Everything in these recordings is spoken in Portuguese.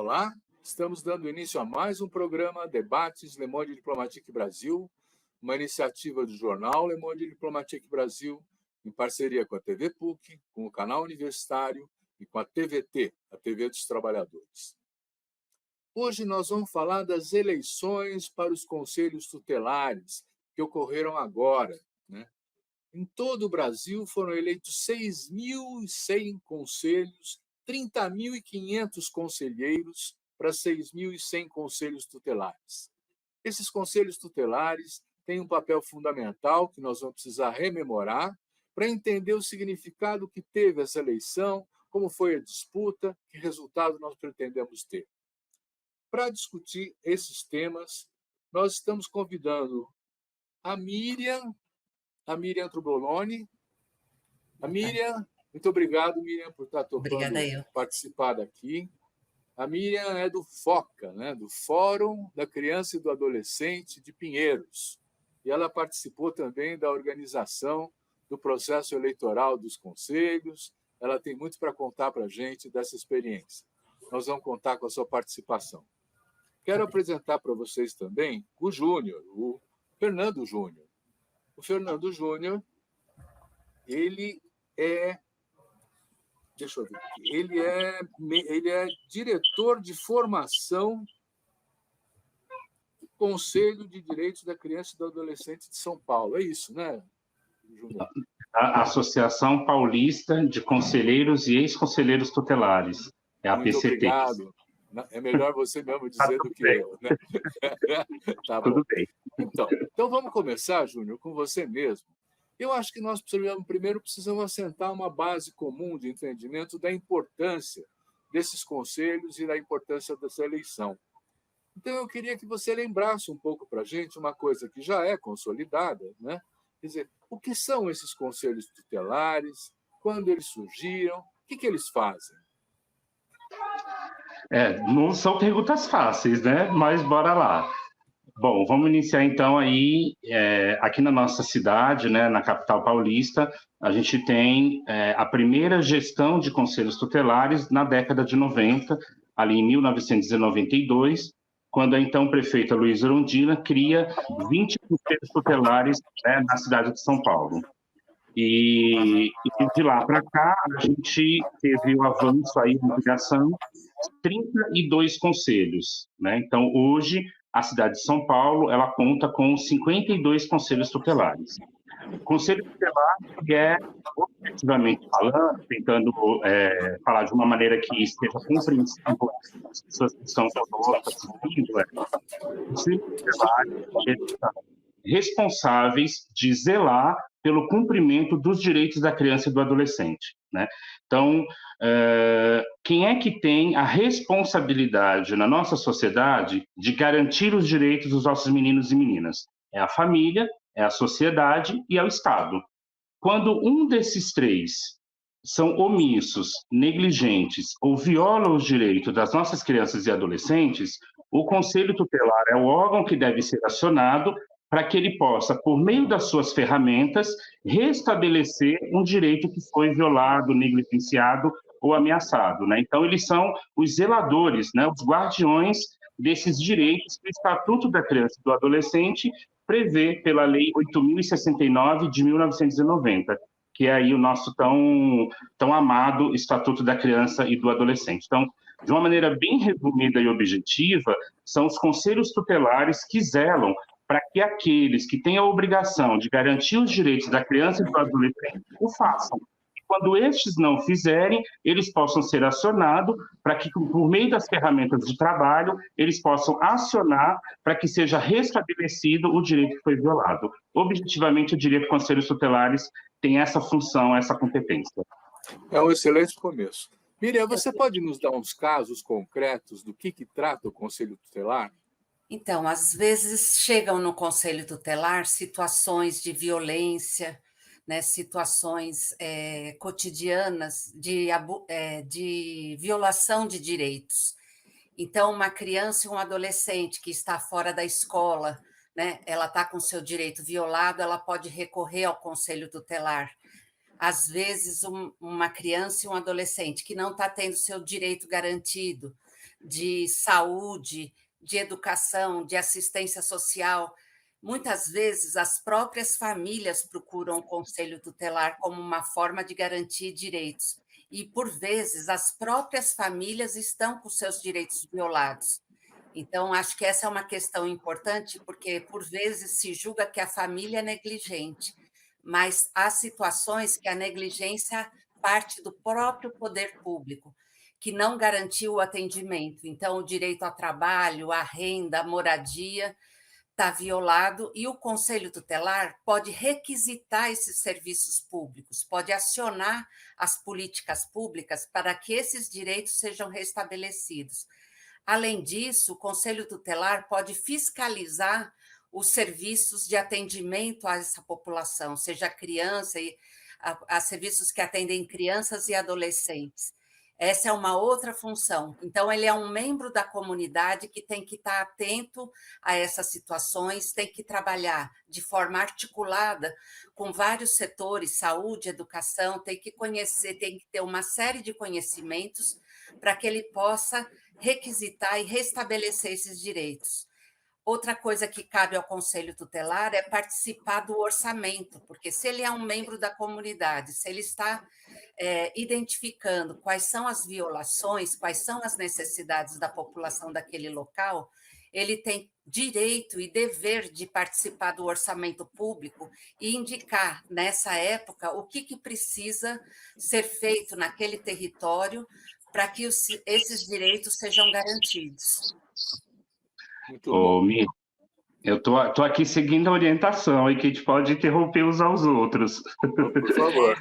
Olá, estamos dando início a mais um programa Debates Le Monde Diplomatique Brasil, uma iniciativa do jornal Le Monde Diplomatique Brasil, em parceria com a TV PUC, com o canal universitário e com a TVT, a TV dos Trabalhadores. Hoje nós vamos falar das eleições para os conselhos tutelares que ocorreram agora, né? Em todo o Brasil foram eleitos 6.100 conselhos, 30.500 conselheiros para 6.100 conselhos tutelares. Esses conselhos tutelares têm um papel fundamental que nós vamos precisar rememorar para entender o significado que teve essa eleição, como foi a disputa, que resultado nós pretendemos ter. Para discutir esses temas, nós estamos convidando a Miriam Truboloni. A Miriam, muito obrigado, Miriam, por estar topando participar daqui. A Miriam é do FOCA, né, do Fórum da Criança e do Adolescente de Pinheiros. E ela participou também da organização do processo eleitoral dos conselhos. Ela tem muito para contar para a gente dessa experiência. Nós vamos contar com a sua participação. Quero apresentar para vocês também o Júnior, o Fernando Júnior. O Fernando Júnior, ele é diretor de formação do Conselho de Direitos da Criança e do Adolescente de São Paulo. É isso, né, Júnior? A Associação Paulista de Conselheiros e Ex-Conselheiros Tutelares. É a Muito PCT. Obrigado. É melhor você mesmo dizer do que eu, né? Tá bom. Tudo bem. Então vamos começar, Júnior, com você mesmo. Eu acho que nós precisamos assentar uma base comum de entendimento da importância desses conselhos e da importância dessa eleição. Então, eu queria que você lembrasse um pouco para a gente uma coisa que já é consolidada, né? Quer dizer, o que são esses conselhos tutelares, quando eles surgiram, o que eles fazem? Não são perguntas fáceis, né? Mas bora lá. Bom, vamos iniciar então aí, aqui na nossa cidade, né, na capital paulista, a gente tem a primeira gestão de conselhos tutelares na década de 90, ali em 1992, quando a então prefeita Luísa Erundina cria 20 conselhos tutelares, né, na cidade de São Paulo. E de lá para cá, a gente teve o avanço aí de criação de 32 conselhos, né? Então, hoje, a cidade de São Paulo, ela conta com 52 conselhos tutelares. O conselho tutelar é, objetivamente falando, tentando falar de uma maneira que esteja compreensível as pessoas que estão conosco assistindo, o conselho tutelar responsáveis de zelar pelo cumprimento dos direitos da criança e do adolescente, né? Então, quem é que tem a responsabilidade na nossa sociedade de garantir os direitos dos nossos meninos e meninas? É a família, é a sociedade e é o Estado. Quando um desses três são omissos, negligentes ou violam os direitos das nossas crianças e adolescentes, o Conselho Tutelar é o órgão que deve ser acionado para que ele possa, por meio das suas ferramentas, restabelecer um direito que foi violado, negligenciado ou ameaçado, né? Então, eles são os zeladores, né, os guardiões desses direitos que o Estatuto da Criança e do Adolescente prevê pela Lei 8.069 de 1990, que é aí o nosso tão amado Estatuto da Criança e do Adolescente. Então, de uma maneira bem resumida e objetiva, são os conselhos tutelares que zelam para que aqueles que têm a obrigação de garantir os direitos da criança e do adolescente o façam. E quando estes não fizerem, eles possam ser acionados para que, por meio das ferramentas de trabalho, eles possam acionar para que seja restabelecido o direito que foi violado. Objetivamente, eu diria que conselhos tutelares têm essa função, essa competência. É um excelente começo. Miriam, você pode nos dar uns casos concretos do que trata o Conselho Tutelar? Então, às vezes chegam no Conselho Tutelar situações de violência, né, situações cotidianas de violação de direitos. Então, uma criança e um adolescente que está fora da escola, né, ela está com seu direito violado, ela pode recorrer ao Conselho Tutelar. Às vezes, uma criança e um adolescente que não está tendo seu direito garantido, de saúde, de educação, de assistência social. Muitas vezes, as próprias famílias procuram o conselho tutelar como uma forma de garantir direitos. E, por vezes, as próprias famílias estão com seus direitos violados. Então, acho que essa é uma questão importante, porque, por vezes, se julga que a família é negligente, mas há situações que a negligência parte do próprio poder público, que não garantiu o atendimento. Então, o direito ao trabalho, à renda, à moradia está violado, e o Conselho Tutelar pode requisitar esses serviços públicos, pode acionar as políticas públicas para que esses direitos sejam restabelecidos. Além disso, o Conselho Tutelar pode fiscalizar os serviços de atendimento a essa população, seja criança, a serviços que atendem crianças e adolescentes. Essa é uma outra função. Então, ele é um membro da comunidade que tem que estar atento a essas situações, tem que trabalhar de forma articulada com vários setores, saúde, educação, tem que conhecer, tem que ter uma série de conhecimentos para que ele possa requisitar e restabelecer esses direitos. Outra coisa que cabe ao Conselho Tutelar é participar do orçamento, porque se ele é um membro da comunidade, se ele está identificando quais são as violações, quais são as necessidades da população daquele local, ele tem direito e dever de participar do orçamento público e indicar, nessa época, o que precisa ser feito naquele território para que esses direitos sejam garantidos. Muito bom. Mir, eu tô aqui seguindo a orientação e que a gente pode interromper uns aos outros. Por favor.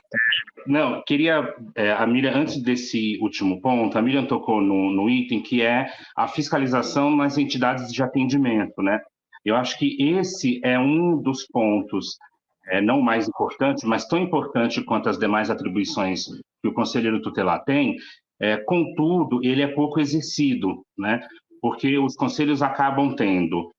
Não, queria, a Miriam, antes desse último ponto, a Miriam tocou no item que é a fiscalização nas entidades de atendimento, né? Eu acho que esse é um dos pontos, não mais importante, mas tão importante quanto as demais atribuições que o conselheiro tutelar tem, contudo, ele é pouco exercido, né? Porque os conselhos acabam tendo,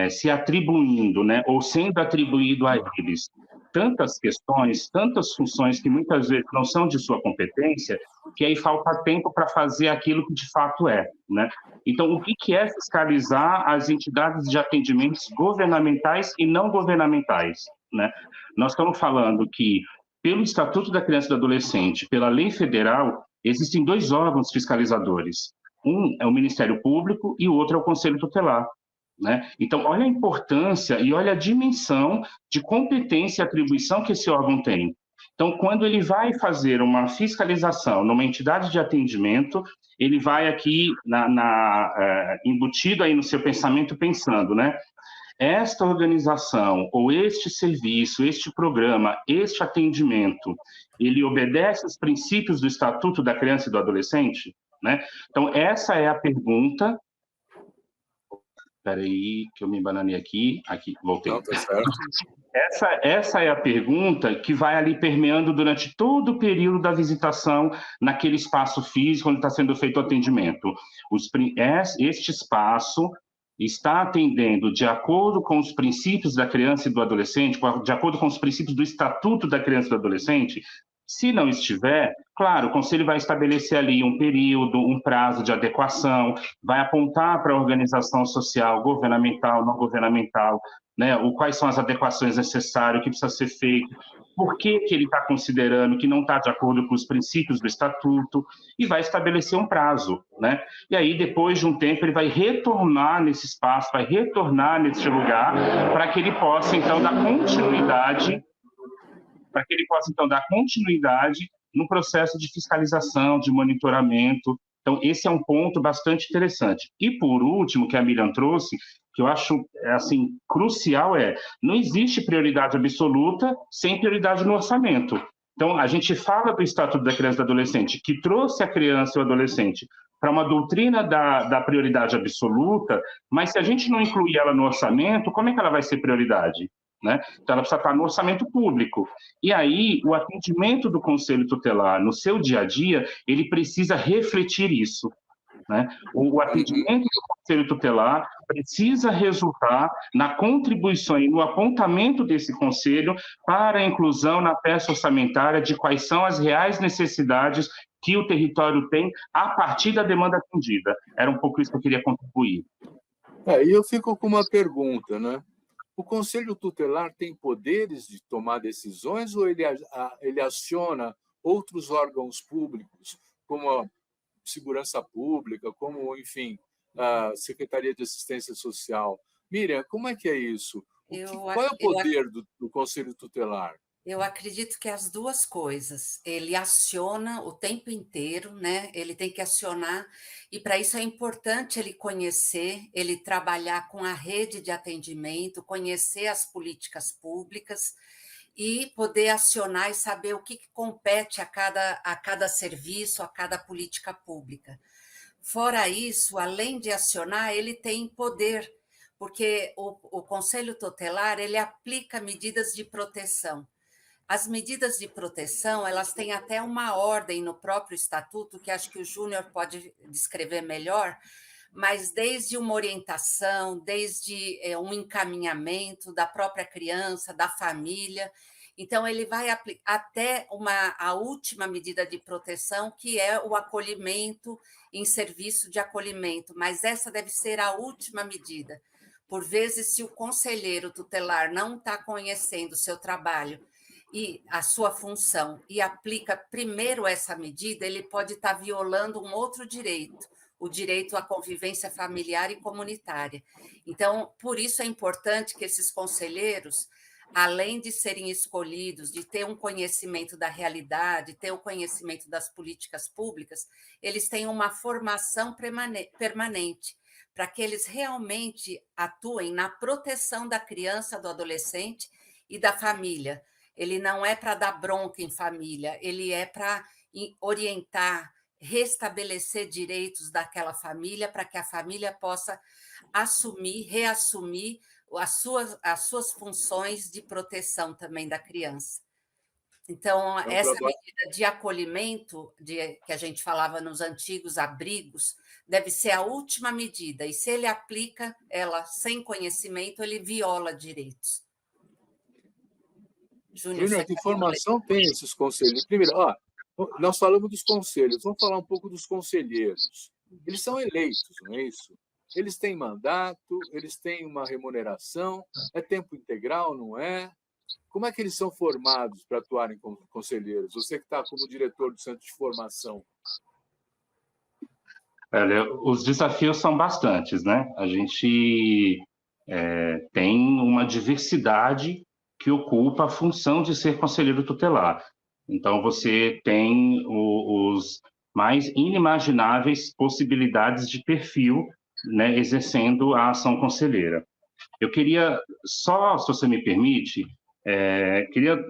se atribuindo, né, ou sendo atribuído a eles, tantas questões, tantas funções que muitas vezes não são de sua competência, que aí falta tempo para fazer aquilo que de fato é, né? Então, o que é fiscalizar as entidades de atendimentos governamentais e não governamentais, né? Nós estamos falando que, pelo Estatuto da Criança e do Adolescente, pela lei federal, existem 2 órgãos fiscalizadores. Um é o Ministério Público e o outro é o Conselho Tutelar, né? Então, olha a importância e olha a dimensão de competência e atribuição que esse órgão tem. Então, quando ele vai fazer uma fiscalização numa entidade de atendimento, ele vai aqui embutido aí no seu pensamento pensando, né? Esta organização ou este serviço, este programa, este atendimento, ele obedece aos princípios do Estatuto da Criança e do Adolescente? Né? Então, essa é a pergunta. Espera aí, que eu me bananei aqui. Aqui, voltei. Não, tá certo. Essa é a pergunta que vai ali permeando durante todo o período da visitação naquele espaço físico onde está sendo feito o atendimento. Este espaço está atendendo de acordo com os princípios da criança e do adolescente, de acordo com os princípios do Estatuto da Criança e do Adolescente? Se não estiver, claro, o Conselho vai estabelecer ali um período, um prazo de adequação, vai apontar para a organização social, governamental, não governamental, né, quais são as adequações necessárias, o que precisa ser feito, por que ele está considerando que não está de acordo com os princípios do Estatuto, e vai estabelecer um prazo, né? E aí, depois de um tempo, ele vai retornar nesse espaço, vai retornar nesse lugar, para que ele possa, então, dar continuidade no processo de fiscalização, de monitoramento. Então, esse é um ponto bastante interessante. E, por último, que a Miriam trouxe, que eu acho assim, crucial, não existe prioridade absoluta sem prioridade no orçamento. Então, a gente fala do Estatuto da Criança e do Adolescente, que trouxe a criança e o adolescente para uma doutrina da prioridade absoluta, mas se a gente não incluir ela no orçamento, como é que ela vai ser prioridade? Né? Então, ela precisa estar no orçamento público. E aí, o atendimento do Conselho Tutelar no seu dia a dia, ele precisa refletir isso. Né? O atendimento do Conselho Tutelar precisa resultar na contribuição e no apontamento desse Conselho para a inclusão na peça orçamentária de quais são as reais necessidades que o território tem a partir da demanda atendida. Era um pouco isso que eu queria contribuir. E eu fico com uma pergunta, né? O Conselho Tutelar tem poderes de tomar decisões ou ele aciona outros órgãos públicos, como a Segurança Pública, como, enfim, a Secretaria de Assistência Social? Miriam, como é que é isso? Qual é o poder do Conselho Tutelar? Eu acredito que as duas coisas. Ele aciona o tempo inteiro, né? Ele tem que acionar, e para isso é importante ele conhecer, ele trabalhar com a rede de atendimento, conhecer as políticas públicas e poder acionar e saber o que compete a cada serviço, a cada política pública. Fora isso, além de acionar, ele tem poder, porque o Conselho Tutelar ele aplica medidas de proteção. As medidas de proteção, elas têm até uma ordem no próprio estatuto, que acho que o Júnior pode descrever melhor, mas desde uma orientação, desde um encaminhamento da própria criança, da família. Então, ele vai até a última medida de proteção, que é o acolhimento em serviço de acolhimento, mas essa deve ser a última medida. Por vezes, se o conselheiro tutelar não está conhecendo o seu trabalho e a sua função, e aplica primeiro essa medida, ele pode estar violando um outro direito, o direito à convivência familiar e comunitária. Então, por isso é importante que esses conselheiros, além de serem escolhidos, de ter um conhecimento da realidade, ter o conhecimento das políticas públicas, eles tenham uma formação permanente, para que eles realmente atuem na proteção da criança, do adolescente e da família. Ele não é para dar bronca em família, ele é para orientar, restabelecer direitos daquela família, para que a família possa reassumir as suas funções de proteção também da criança. Então, essa medida de acolhimento, que a gente falava nos antigos abrigos, deve ser a última medida, e se ele aplica ela sem conhecimento, ele viola direitos. Júnior, que informação tem esses conselhos? Primeiro, nós falamos dos conselhos, vamos falar um pouco dos conselheiros. Eles são eleitos, não é isso? Eles têm mandato, eles têm uma remuneração, é tempo integral, não é? Como é que eles são formados para atuarem como conselheiros? Você que está como diretor do Centro de Formação. Os desafios são bastantes, né? A gente tem uma diversidade que ocupa a função de ser conselheiro tutelar. Então, você tem os mais inimagináveis possibilidades de perfil, né, exercendo a ação conselheira. Eu queria só, se você me permite, queria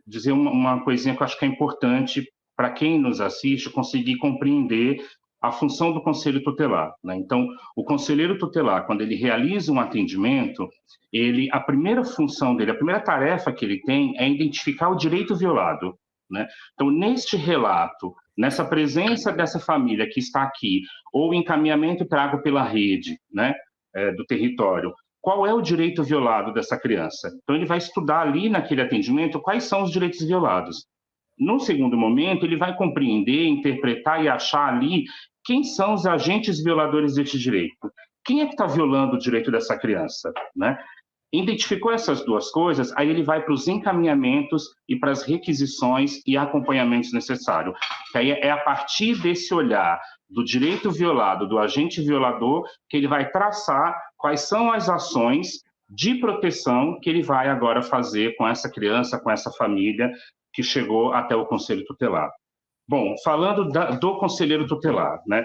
dizer uma coisinha que eu acho que é importante para quem nos assiste conseguir compreender a função do conselho tutelar, né? Então, o conselheiro tutelar, quando ele realiza um atendimento, a primeira função dele, a primeira tarefa que ele tem é identificar o direito violado, né? Então, neste relato, nessa presença dessa família que está aqui, ou encaminhamento trago pela rede, né, do território, qual é o direito violado dessa criança? Então, ele vai estudar ali naquele atendimento quais são os direitos violados. No segundo momento, ele vai compreender, interpretar e achar ali quem são os agentes violadores deste direito. Quem é que está violando o direito dessa criança, né? Identificou essas duas coisas, aí ele vai para os encaminhamentos e para as requisições e acompanhamentos necessários. Que aí é a partir desse olhar do direito violado, do agente violador, que ele vai traçar quais são as ações de proteção que ele vai agora fazer com essa criança, com essa família que chegou até o Conselho Tutelar. Bom, falando do Conselheiro Tutelar, né?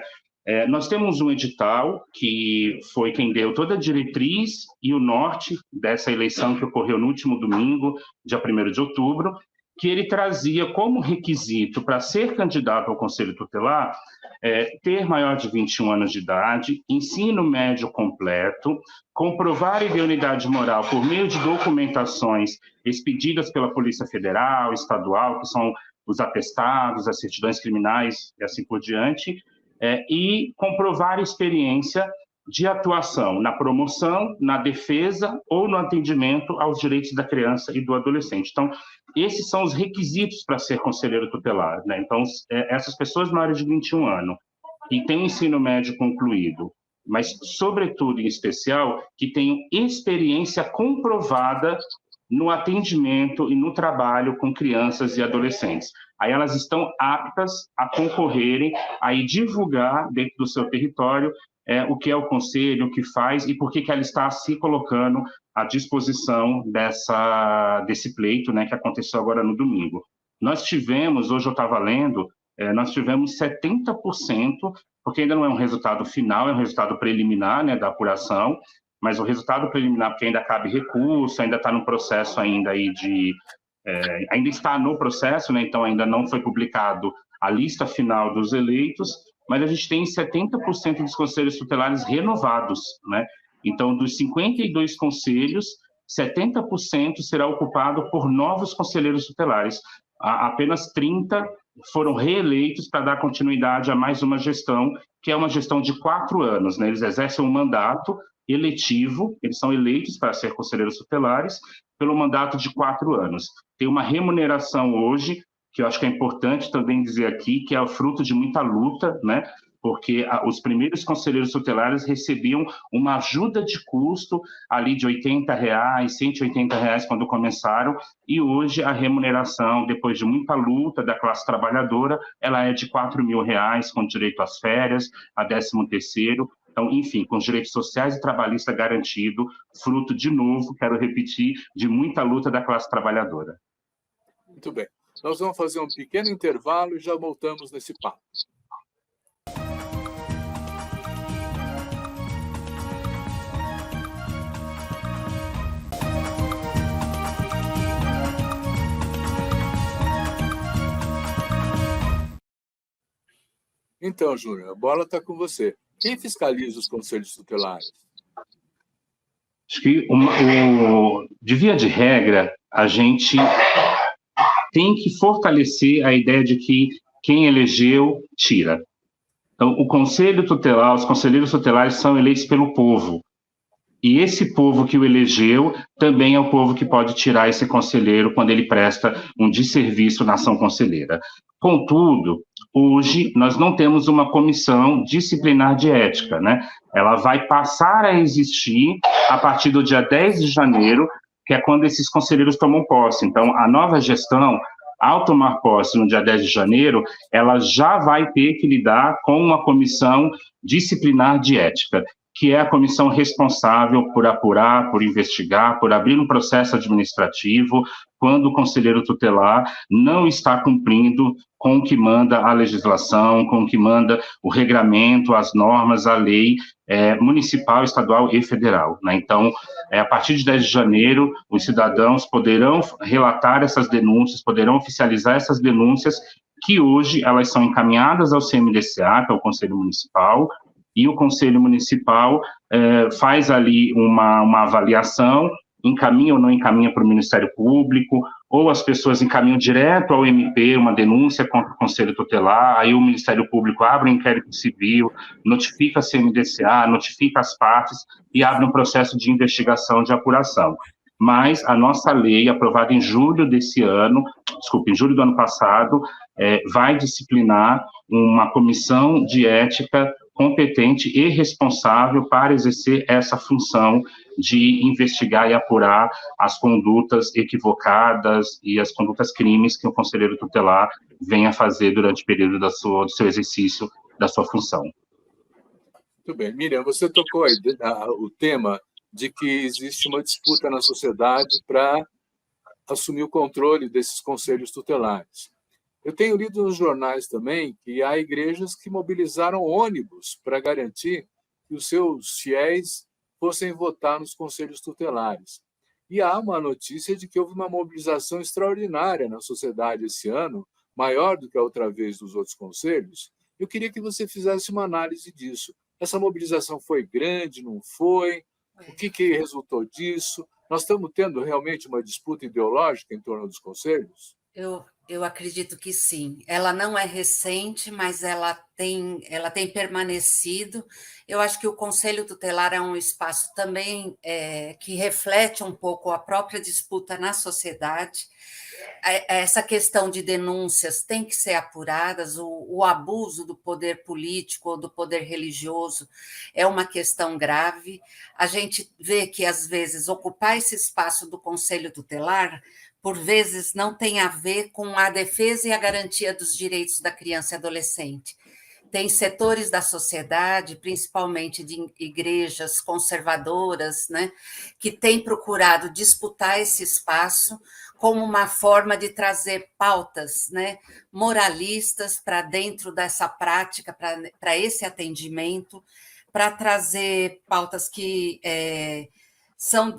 Nós temos um edital que foi quem deu toda a diretriz e o norte dessa eleição que ocorreu no último domingo, dia 1º de outubro, que ele trazia como requisito para ser candidato ao Conselho Tutelar ter maior de 21 anos de idade, ensino médio completo, comprovar a idoneidade moral por meio de documentações expedidas pela Polícia Federal, Estadual, que são os atestados, as certidões criminais e assim por diante, e comprovar experiência de atuação na promoção, na defesa ou no atendimento aos direitos da criança e do adolescente. Então, esses são os requisitos para ser conselheiro tutelar, né? Então, essas pessoas maiores de 21 anos, que têm ensino médio concluído, mas, sobretudo, em especial, que tenham experiência comprovada no atendimento e no trabalho com crianças e adolescentes. Aí elas estão aptas a concorrerem, a divulgar dentro do seu território o que é o conselho, o que faz e por que ela está se colocando à disposição desse pleito, né, que aconteceu agora no domingo. Nós tivemos, hoje eu estava lendo, nós tivemos 70%, porque ainda não é um resultado final, é um resultado preliminar, né, da apuração, mas o resultado preliminar, porque ainda cabe recurso, ainda está no processo ainda aí ainda está no processo, né, então ainda não foi publicado a lista final dos eleitos, mas a gente tem 70% dos conselhos tutelares renovados, né? Então, dos 52 conselhos, 70% será ocupado por novos conselheiros tutelares. Apenas 30 foram reeleitos para dar continuidade a mais uma gestão, que é uma gestão de 4 anos, né? Eles exercem um mandato eletivo, eles são eleitos para ser conselheiros tutelares pelo mandato de 4 anos. Tem uma remuneração hoje, que eu acho que é importante também dizer aqui, que é o fruto de muita luta, né? Porque os primeiros conselheiros tutelares recebiam uma ajuda de custo ali de R$80, R$180 quando começaram, e hoje a remuneração, depois de muita luta da classe trabalhadora, ela é de R$4.000, com direito às férias, a 13º, então, enfim, com os direitos sociais e trabalhistas garantido, fruto, de novo, quero repetir, de muita luta da classe trabalhadora. Muito bem. Nós vamos fazer um pequeno intervalo e já voltamos nesse papo. Então, Júnior, a bola está com você. Quem fiscaliza os conselhos tutelares? Acho que, de via de regra, a gente tem que fortalecer a ideia de que quem elegeu, tira. Então, o conselho tutelar, os conselheiros tutelares são eleitos pelo povo. E esse povo que o elegeu também é o povo que pode tirar esse conselheiro quando ele presta um desserviço na ação conselheira. Contudo, hoje nós não temos uma comissão disciplinar de ética, né? Ela vai passar a existir a partir do dia 10 de janeiro, que é quando esses conselheiros tomam posse. Então, a nova gestão, ao tomar posse no dia 10 de janeiro, ela já vai ter que lidar com uma comissão disciplinar de ética, que é a comissão responsável por apurar, por investigar, por abrir um processo administrativo quando o conselheiro tutelar não está cumprindo com o que manda a legislação, com o que manda o regramento, as normas, a lei municipal, estadual e federal, né? Então, a partir de 10 de janeiro, os cidadãos poderão relatar essas denúncias, poderão oficializar essas denúncias, que hoje elas são encaminhadas ao CMDCA, que é o Conselho Municipal, e o Conselho Municipal faz ali uma avaliação, encaminha ou não encaminha para o Ministério Público, ou as pessoas encaminham direto ao MP uma denúncia contra o Conselho Tutelar, aí o Ministério Público abre um inquérito civil, notifica a CMDCA, notifica as partes e abre um processo de investigação, de apuração. Mas a nossa lei, aprovada em julho em julho do ano passado, vai disciplinar uma comissão de ética competente e responsável para exercer essa função de investigar e apurar as condutas equivocadas e as condutas crimes que o conselheiro tutelar venha a fazer durante o período do seu exercício da sua função. Muito bem. Miriam, você tocou aí o tema de que existe uma disputa na sociedade para assumir o controle desses conselhos tutelares. Eu tenho lido nos jornais também que há igrejas que mobilizaram ônibus para garantir que os seus fiéis fossem votar nos conselhos tutelares. E há uma notícia de que houve uma mobilização extraordinária na sociedade esse ano, maior do que a outra vez dos outros conselhos. Eu queria que você fizesse uma análise disso. Essa mobilização foi grande, não foi? O que resultou disso? Nós estamos tendo realmente uma disputa ideológica em torno dos conselhos? Eu acredito que sim. Ela não é recente, mas ela tem permanecido. Eu acho que o Conselho Tutelar é um espaço também que reflete um pouco a própria disputa na sociedade. Essa questão de denúncias tem que ser apuradas, o abuso do poder político ou do poder religioso é uma questão grave. A gente vê que, às vezes, ocupar esse espaço do Conselho Tutelar, por vezes, não tem a ver com a defesa e a garantia dos direitos da criança e adolescente. Tem setores da sociedade, principalmente de igrejas conservadoras, né, que têm procurado disputar esse espaço como uma forma de trazer pautas, né, moralistas para dentro dessa prática, para esse atendimento, para trazer pautas que são,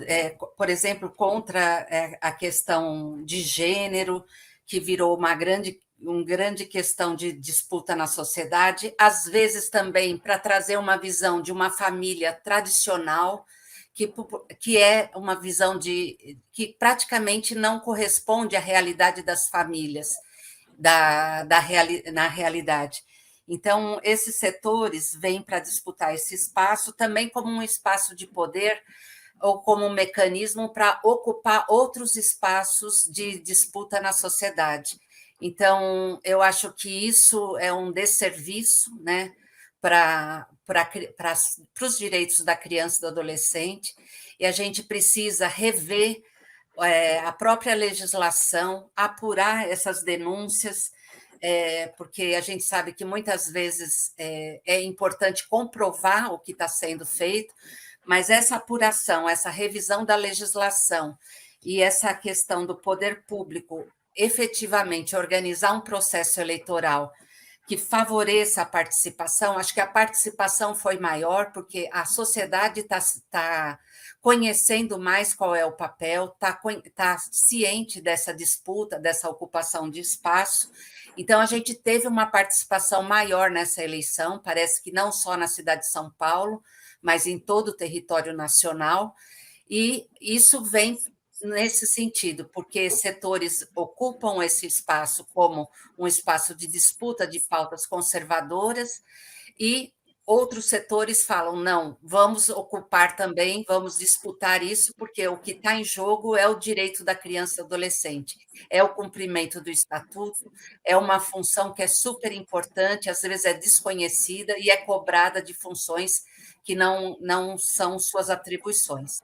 por exemplo, contra a questão de gênero, que virou uma grande questão de disputa na sociedade, às vezes também para trazer uma visão de uma família tradicional, que é uma visão que praticamente não corresponde à realidade das famílias, na realidade. Então, esses setores vêm para disputar esse espaço também como um espaço de poder ou como um mecanismo para ocupar outros espaços de disputa na sociedade. Então, eu acho que isso é um desserviço, né, para os direitos da criança e do adolescente, e a gente precisa rever a própria legislação, apurar essas denúncias, porque a gente sabe que muitas vezes é importante comprovar o que está sendo feito, mas essa apuração, essa revisão da legislação e essa questão do poder público efetivamente organizar um processo eleitoral que favoreça a participação, acho que a participação foi maior, porque a sociedade está conhecendo mais qual é o papel, está ciente dessa disputa, dessa ocupação de espaço. Então, a gente teve uma participação maior nessa eleição, parece que não só na cidade de São Paulo, mas em todo o território nacional, e isso vem nesse sentido, porque setores ocupam esse espaço como um espaço de disputa de pautas conservadoras e outros setores falam, não, vamos ocupar também, vamos disputar isso, porque o que está em jogo é o direito da criança e adolescente, é o cumprimento do estatuto, é uma função que é super importante, às vezes é desconhecida e é cobrada de funções que não são suas atribuições.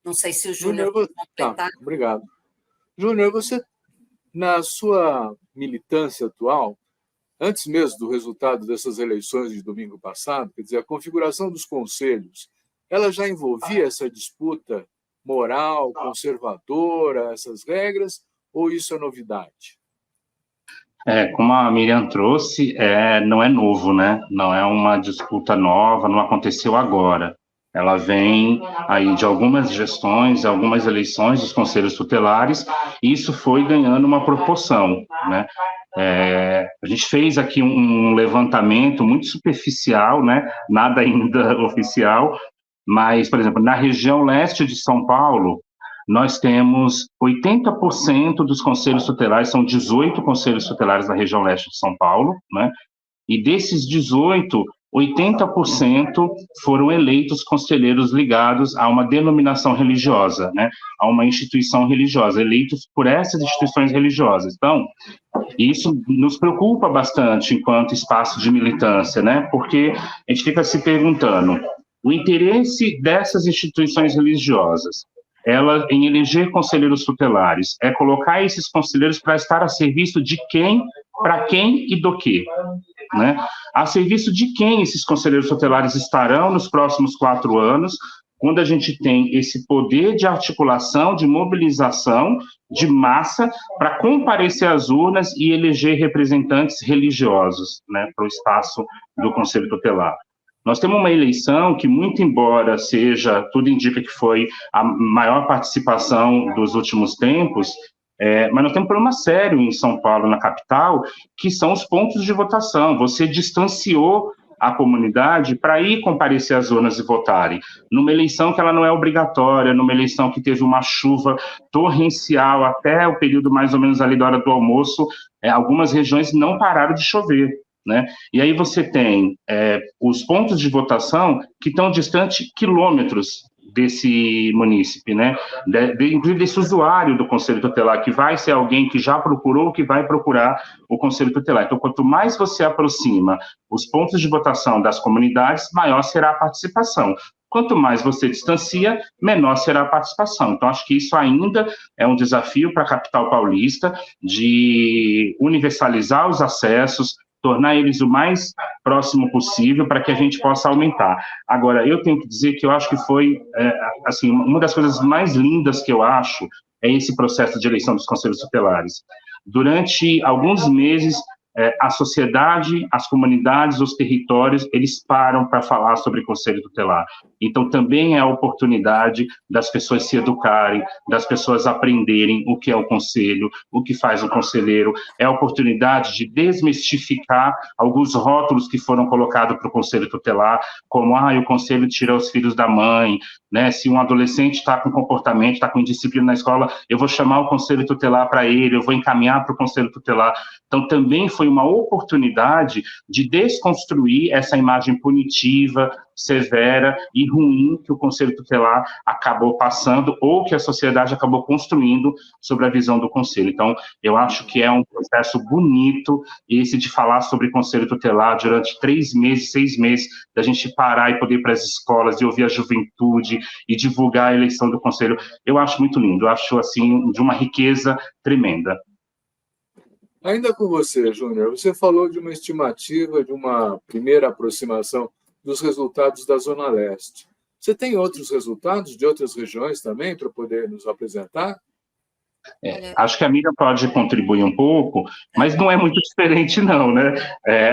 Não sei se o Júnior quer completar. Tá, obrigado. Júnior, você, na sua militância atual, antes mesmo do resultado dessas eleições de domingo passado, quer dizer, a configuração dos conselhos, ela já envolvia essa disputa moral, conservadora, essas regras, ou isso é novidade? Como a Miriam trouxe, não é novo, né? Não é uma disputa nova, não aconteceu agora. Ela vem aí de algumas gestões, algumas eleições dos conselhos tutelares, e isso foi ganhando uma proporção, né? A gente fez aqui um levantamento muito superficial, né? Nada ainda oficial, mas, por exemplo, na região leste de São Paulo, nós temos 80% dos conselhos tutelares, são 18 conselhos tutelares na região leste de São Paulo, né? E desses 18, 80% foram eleitos conselheiros ligados a uma denominação religiosa, né? A uma instituição religiosa, eleitos por essas instituições religiosas. Então, isso nos preocupa bastante enquanto espaço de militância, né? Porque a gente fica se perguntando, o interesse dessas instituições religiosas, ela em eleger conselheiros tutelares, é colocar esses conselheiros para estar a serviço de quem, para quem e do quê, né? A serviço de quem esses conselheiros tutelares estarão nos próximos 4 anos, quando a gente tem esse poder de articulação, de mobilização, de massa, para comparecer às urnas e eleger representantes religiosos, né, para o espaço do Conselho Tutelar. Nós temos uma eleição que, muito embora seja, tudo indica que foi a maior participação dos últimos tempos, mas nós temos um problema sério em São Paulo, na capital, que são os pontos de votação. Você distanciou a comunidade para ir comparecer às urnas e votarem. Numa eleição que ela não é obrigatória, numa eleição que teve uma chuva torrencial até o período mais ou menos ali da hora do almoço, algumas regiões não pararam de chover, né? E aí você tem os pontos de votação que estão distantes quilômetros desse munícipe, né? Inclusive desse usuário do Conselho Tutelar, que vai ser alguém que já procurou ou que vai procurar o Conselho Tutelar. Então, quanto mais você aproxima os pontos de votação das comunidades, maior será a participação. Quanto mais você distancia, menor será a participação. Então, acho que isso ainda é um desafio para a capital paulista de universalizar os acessos, tornar eles o mais próximo possível para que a gente possa aumentar. Agora, eu tenho que dizer que eu acho que foi, assim, uma das coisas mais lindas que eu acho é esse processo de eleição dos conselhos tutelares. Durante alguns meses, a sociedade, as comunidades, os territórios, eles param para falar sobre conselho tutelar. Então, também é a oportunidade das pessoas se educarem, das pessoas aprenderem o que é o conselho, o que faz o conselheiro, é a oportunidade de desmistificar alguns rótulos que foram colocados para o conselho tutelar, como, o conselho tira os filhos da mãe, né? Se um adolescente está com comportamento, está com indisciplina na escola, eu vou chamar o conselho tutelar para ele, eu vou encaminhar para o conselho tutelar. Então, também foi uma oportunidade de desconstruir essa imagem punitiva, severa e ruim que o Conselho Tutelar acabou passando ou que a sociedade acabou construindo sobre a visão do Conselho. Então, eu acho que é um processo bonito esse de falar sobre Conselho Tutelar durante 3 meses, 6 meses, da gente parar e poder ir para as escolas e ouvir a juventude e divulgar a eleição do Conselho. Eu acho muito lindo, eu acho, assim, de uma riqueza tremenda. Ainda com você, Júnior, você falou de uma estimativa, de uma primeira aproximação dos resultados da Zona Leste. Você tem outros resultados de outras regiões também para poder nos apresentar? Acho que a Miriam pode contribuir um pouco, mas não é muito diferente não, né?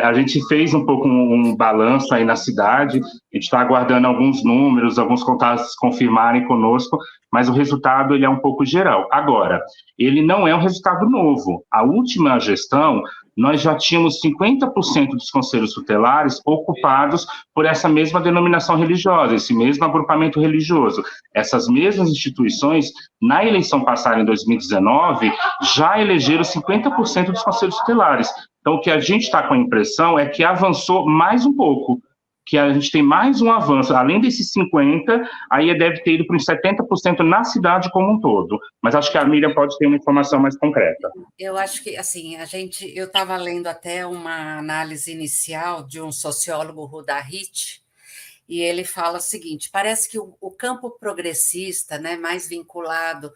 A gente fez um pouco um balanço aí na cidade, a gente está aguardando alguns números, alguns contatos confirmarem conosco, mas o resultado ele é um pouco geral. Agora, ele não é um resultado novo. A última gestão, nós já tínhamos 50% dos conselhos tutelares ocupados por essa mesma denominação religiosa, esse mesmo agrupamento religioso. Essas mesmas instituições, na eleição passada, em 2019, já elegeram 50% dos conselhos tutelares. Então, o que a gente está com a impressão é que avançou mais um pouco, que a gente tem mais um avanço, além desses 50%, aí deve ter ido para uns 70% na cidade como um todo. Mas acho que a Miriam pode ter uma informação mais concreta. Eu acho que, assim, eu estava lendo até uma análise inicial de um sociólogo, Ruda Hit, e ele fala o seguinte: parece que o campo progressista, né, mais vinculado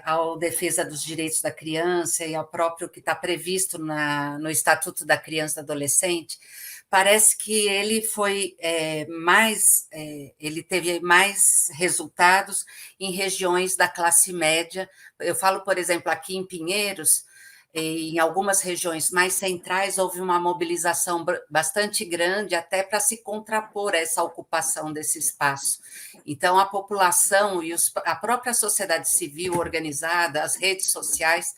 à defesa dos direitos da criança e ao próprio que está previsto no Estatuto da Criança e do Adolescente, parece que ele foi ele teve mais resultados em regiões da classe média. Eu falo, por exemplo, aqui em Pinheiros, em algumas regiões mais centrais, houve uma mobilização bastante grande até para se contrapor a essa ocupação desse espaço. Então, a população e a própria sociedade civil organizada, as redes sociais,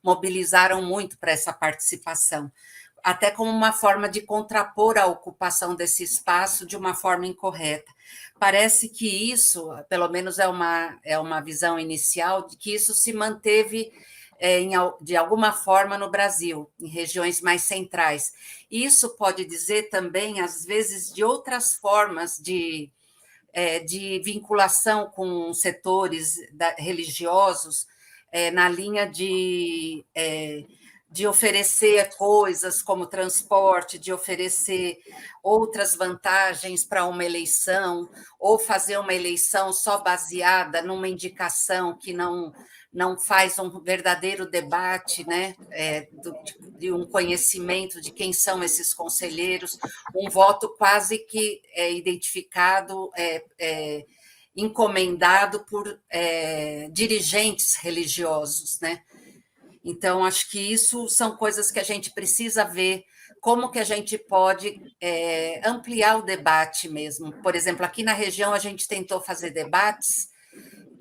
mobilizaram muito para essa participação, até como uma forma de contrapor a ocupação desse espaço de uma forma incorreta. Parece que isso, pelo menos é uma visão inicial, de que isso se manteve de alguma forma no Brasil, em regiões mais centrais. Isso pode dizer também, às vezes, de outras formas de vinculação com setores religiosos, na linha de oferecer coisas como transporte, de oferecer outras vantagens para uma eleição, ou fazer uma eleição só baseada numa indicação que não faz um verdadeiro debate, né, de um conhecimento de quem são esses conselheiros, um voto quase que identificado, encomendado por dirigentes religiosos, né? Então, acho que isso são coisas que a gente precisa ver, como que a gente pode ampliar o debate mesmo. Por exemplo, aqui na região a gente tentou fazer debates,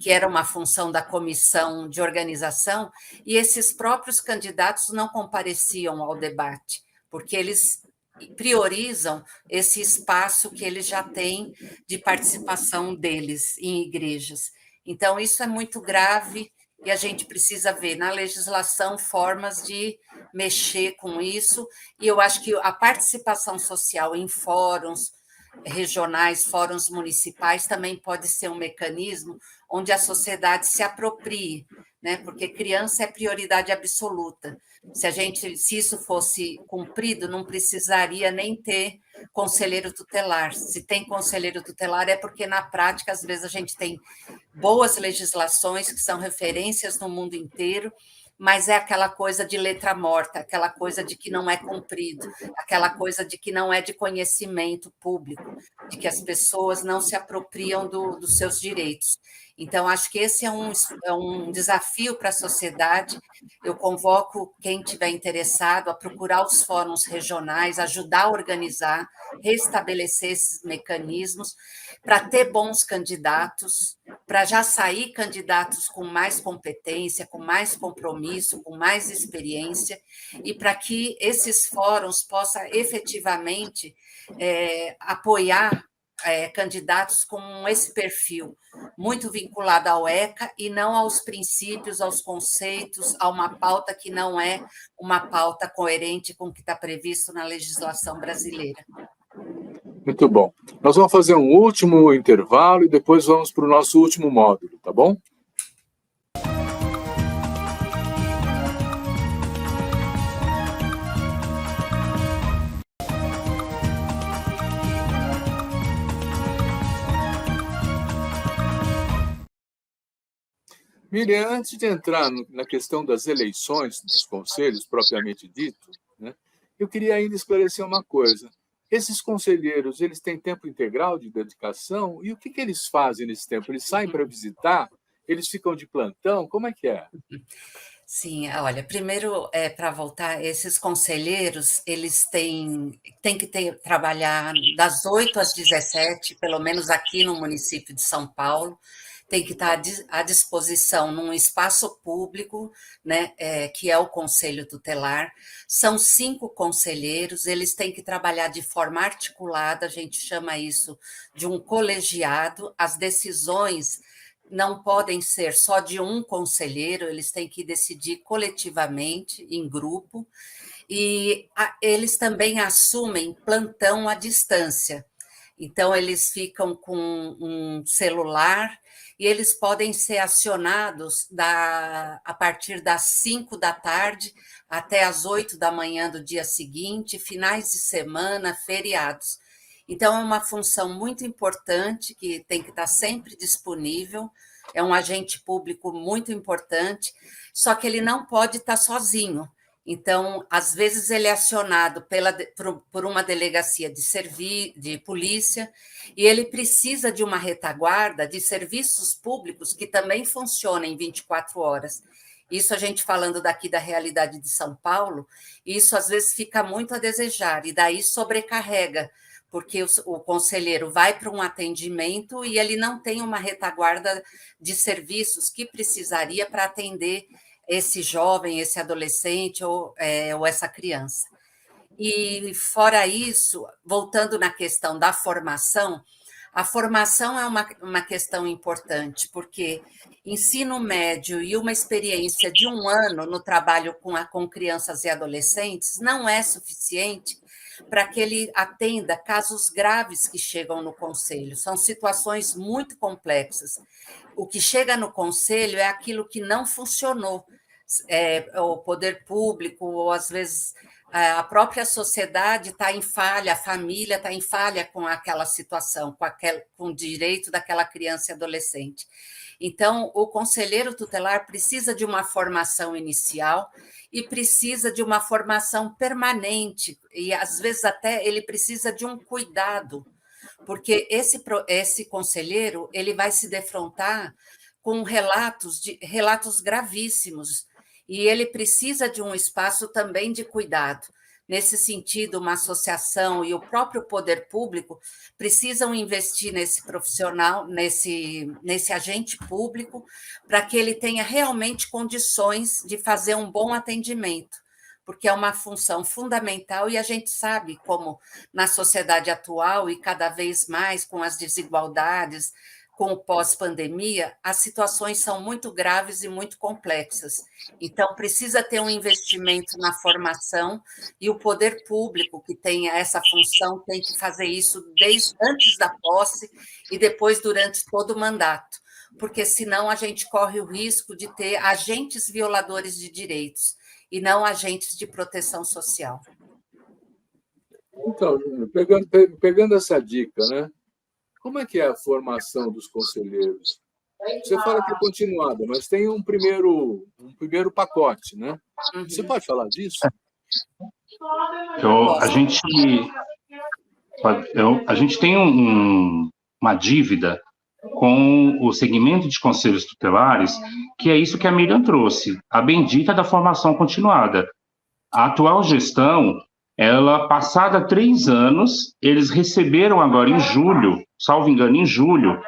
que era uma função da comissão de organização, e esses próprios candidatos não compareciam ao debate, porque eles priorizam esse espaço que eles já têm de participação deles em igrejas. Então, isso é muito grave e a gente precisa ver na legislação formas de mexer com isso, e eu acho que a participação social em fóruns regionais, fóruns municipais, também pode ser um mecanismo onde a sociedade se aproprie, né? Porque criança é prioridade absoluta. Se isso fosse cumprido, não precisaria nem ter conselheiro tutelar. Se tem conselheiro tutelar, é porque, na prática, às vezes a gente tem boas legislações que são referências no mundo inteiro, mas é aquela coisa de letra morta, aquela coisa de que não é cumprido, aquela coisa de que não é de conhecimento público, de que as pessoas não se apropriam dos seus direitos. Então, acho que esse é um desafio para a sociedade. Eu convoco quem estiver interessado a procurar os fóruns regionais, ajudar a organizar, restabelecer esses mecanismos, para ter bons candidatos, para já sair candidatos com mais competência, com mais compromisso, com mais experiência, e para que esses fóruns possam efetivamente apoiar candidatos com esse perfil, muito vinculado ao ECA e não aos princípios, aos conceitos, a uma pauta que não é uma pauta coerente com o que está previsto na legislação brasileira. Muito bom. Nós vamos fazer um último intervalo e depois vamos para o nosso último módulo, tá bom? Miriam, antes de entrar na questão das eleições dos conselhos, propriamente dito, né, eu queria ainda esclarecer uma coisa. Esses conselheiros, eles têm tempo integral de dedicação? E o que eles fazem nesse tempo? Eles saem para visitar? Eles ficam de plantão? Como é que é? Sim, olha, primeiro, para voltar, esses conselheiros, eles têm que trabalhar das 8 às 17, pelo menos aqui no município de São Paulo, tem que estar à disposição num espaço público, né, que é o Conselho Tutelar. São 5 conselheiros, eles têm que trabalhar de forma articulada, a gente chama isso de um colegiado, as decisões não podem ser só de um conselheiro, eles têm que decidir coletivamente, em grupo, e eles também assumem plantão à distância. Então, eles ficam com um celular e eles podem ser acionados a partir das 5 da tarde até as 8 da manhã do dia seguinte, finais de semana, feriados. Então, é uma função muito importante que tem que estar sempre disponível, é um agente público muito importante, só que ele não pode estar sozinho. Então, às vezes, ele é acionado por uma delegacia de polícia e ele precisa de uma retaguarda de serviços públicos que também funcionem 24 horas. Isso a gente falando daqui da realidade de São Paulo, isso às vezes fica muito a desejar e daí sobrecarrega, porque o conselheiro vai para um atendimento e ele não tem uma retaguarda de serviços que precisaria para atender esse jovem, esse adolescente ou essa criança. E, fora isso, voltando na questão da formação, a formação é uma questão importante, porque ensino médio e uma experiência de 1 ano no trabalho com crianças e adolescentes não é suficiente para que ele atenda casos graves que chegam no conselho. São situações muito complexas. O que chega no conselho é aquilo que não funcionou. O poder público, ou às vezes a própria sociedade está em falha, a família está em falha com aquela situação, com o direito daquela criança e adolescente. Então, o conselheiro tutelar precisa de uma formação inicial e precisa de uma formação permanente, e às vezes até ele precisa de um cuidado, porque esse conselheiro ele vai se defrontar com relatos gravíssimos, e ele precisa de um espaço também de cuidado. Nesse sentido, uma associação e o próprio poder público precisam investir nesse profissional, nesse agente público, para que ele tenha realmente condições de fazer um bom atendimento, porque é uma função fundamental e a gente sabe como na sociedade atual e cada vez mais com as desigualdades, com o pós-pandemia, as situações são muito graves e muito complexas. Então, precisa ter um investimento na formação e o poder público, que tem essa função, tem que fazer isso desde antes da posse e depois durante todo o mandato, porque senão a gente corre o risco de ter agentes violadores de direitos e não agentes de proteção social. Então, pegando essa dica, né? Como é que é a formação dos conselheiros? Você fala que é continuada, mas tem um primeiro pacote, né? Você pode falar disso? A gente tem uma dívida com o segmento de conselhos tutelares, que é isso que a Miriam trouxe, a bendita da formação continuada. A atual gestão, ela, passada 3 anos, eles receberam agora em julho, salvo engano, em julho,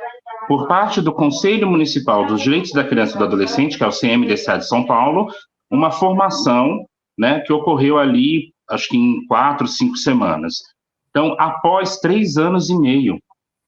por parte do Conselho Municipal dos Direitos da Criança e do Adolescente, que é o CMDCA de São Paulo, uma formação, né, que ocorreu ali, acho que em 4, 5 semanas. Então, após 3 anos e meio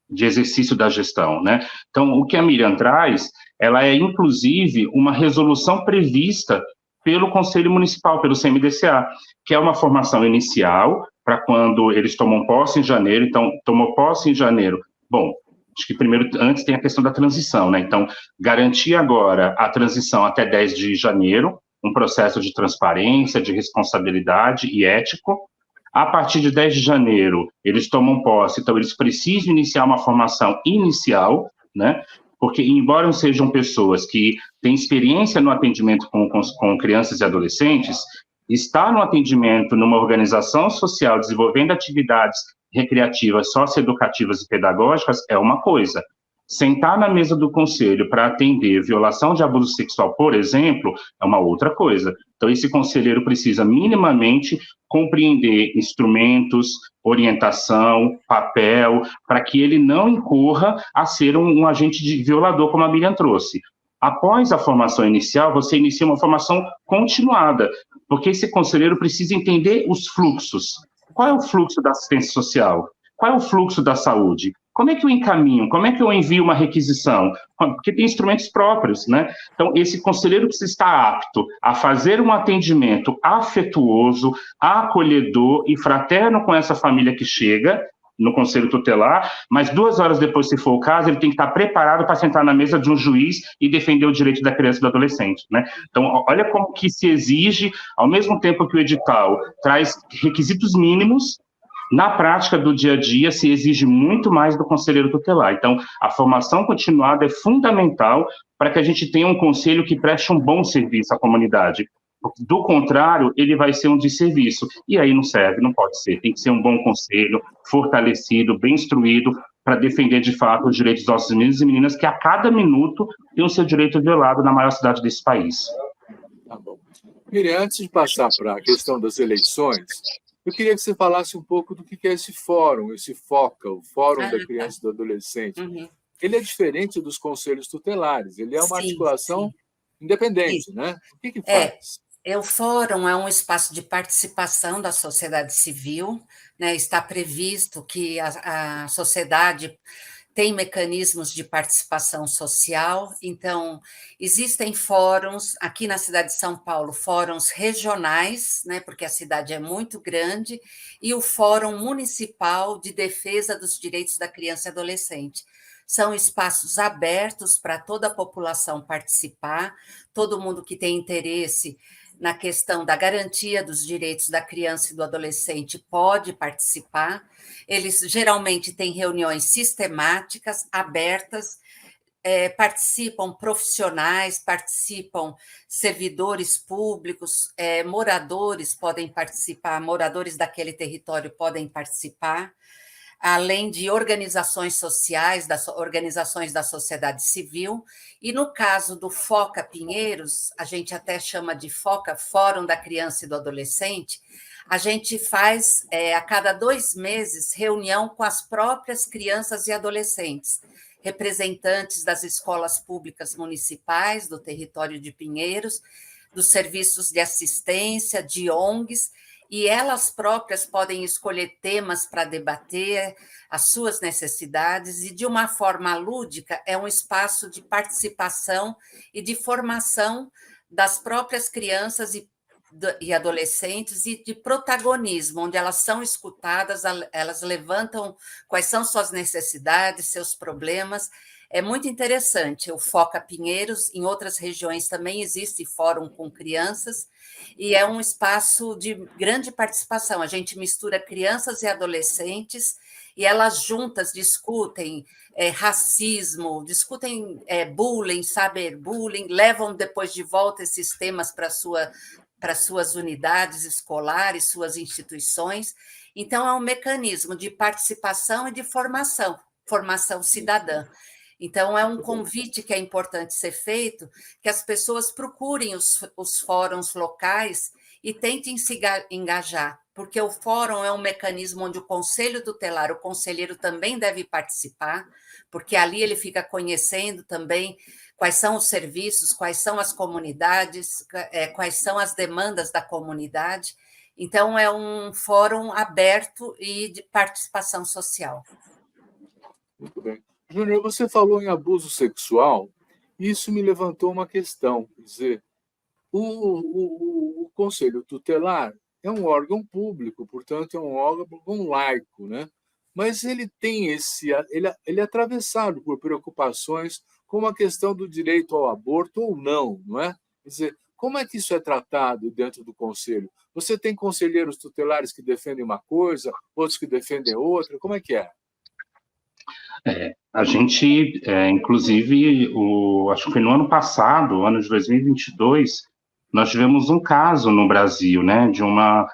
de exercício da gestão, né? Então, o que a Miriam traz, ela é, inclusive, uma resolução prevista pelo Conselho Municipal, pelo CMDCA, que é uma formação inicial para quando eles tomam posse em janeiro. Então, tomou posse em janeiro. Bom, acho que primeiro, antes tem a questão da transição, né? Então, garantir agora a transição até 10 de janeiro, um processo de transparência, de responsabilidade e ético. A partir de 10 de janeiro, eles tomam posse, então eles precisam iniciar uma formação inicial, né? Porque, embora sejam pessoas que têm experiência no atendimento com crianças e adolescentes, estar no atendimento numa organização social, desenvolvendo atividades recreativas, socioeducativas e pedagógicas é uma coisa. Sentar na mesa do conselho para atender violação de abuso sexual, por exemplo, é uma outra coisa. Então, esse conselheiro precisa minimamente compreender instrumentos, orientação, papel, para que ele não incorra a ser um agente de violador, como a Miriam trouxe. Após a formação inicial, você inicia uma formação continuada, porque esse conselheiro precisa entender os fluxos. Qual é o fluxo da assistência social? Qual é o fluxo da saúde? Como é que eu encaminho? Como é que eu envio uma requisição? Porque tem instrumentos próprios, né? Então, esse conselheiro precisa estar apto a fazer um atendimento afetuoso, acolhedor e fraterno com essa família que chega no conselho tutelar, mas 2 horas depois, se for o caso, ele tem que estar preparado para sentar na mesa de um juiz e defender o direito da criança e do adolescente, né? Então, olha como que se exige, ao mesmo tempo que o edital traz requisitos mínimos, na prática do dia a dia se exige muito mais do conselheiro tutelar. Então, a formação continuada é fundamental para que a gente tenha um conselho que preste um bom serviço à comunidade. Do contrário, ele vai ser um desserviço. E aí não serve, não pode ser. Tem que ser um bom conselho, fortalecido, bem instruído, para defender, de fato, os direitos dos nossos meninos e meninas que, a cada minuto, têm o seu direito violado na maior cidade desse país. Tá bom. Miriam, antes de passar para a questão das eleições, eu queria que você falasse um pouco do que é esse fórum, esse FOCA, o Fórum da Criança e do Adolescente. Ele é diferente dos conselhos tutelares, ele é uma articulação independente, né? O que faz? O fórum é um espaço de participação da sociedade civil, né? Está previsto que a sociedade tem mecanismos de participação social, então existem fóruns, aqui na cidade de São Paulo, fóruns regionais, né, porque a cidade é muito grande, e o Fórum Municipal de Defesa dos Direitos da Criança e Adolescente. São espaços abertos para toda a população participar, todo mundo que tem interesse na questão da garantia dos direitos da criança e do adolescente pode participar. Eles geralmente têm reuniões sistemáticas, abertas, participam profissionais, participam servidores públicos, moradores podem participar, moradores daquele território podem participar, além de organizações sociais, organizações da sociedade civil, e no caso do FOCA Pinheiros, a gente até chama de FOCA, Fórum da Criança e do Adolescente, a gente faz, a cada 2 meses, reunião com as próprias crianças e adolescentes, representantes das escolas públicas municipais do território de Pinheiros, dos serviços de assistência, de ONGs, e elas próprias podem escolher temas para debater as suas necessidades, e de uma forma lúdica é um espaço de participação e de formação das próprias crianças e adolescentes e de protagonismo, onde elas são escutadas, elas levantam quais são suas necessidades, seus problemas. É muito interessante. O Foca Pinheiros, em outras regiões também existe fórum com crianças, e é um espaço de grande participação. A gente mistura crianças e adolescentes, e elas juntas discutem racismo, discutem bullying, cyberbullying, levam depois de volta esses temas para suas unidades escolares, suas instituições. Então, é um mecanismo de participação e de formação cidadã. Então, é um convite que é importante ser feito, que as pessoas procurem os fóruns locais e tentem se engajar, porque o fórum é um mecanismo onde o conselho tutelar, o conselheiro também deve participar, porque ali ele fica conhecendo também quais são os serviços, quais são as comunidades, quais são as demandas da comunidade. Então, é um fórum aberto e de participação social. Muito bem. Júnior, você falou em abuso sexual, e isso me levantou uma questão. Quer dizer, o Conselho Tutelar é um órgão público, portanto, é um órgão laico, né? Mas ele tem ele é atravessado por preocupações como a questão do direito ao aborto ou não, não é? Quer dizer, como é que isso é tratado dentro do Conselho? Você tem conselheiros tutelares que defendem uma coisa, outros que defendem outra, como é que é? A gente, inclusive, acho que foi no ano passado, ano de 2022, nós tivemos um caso no Brasil, né, de uma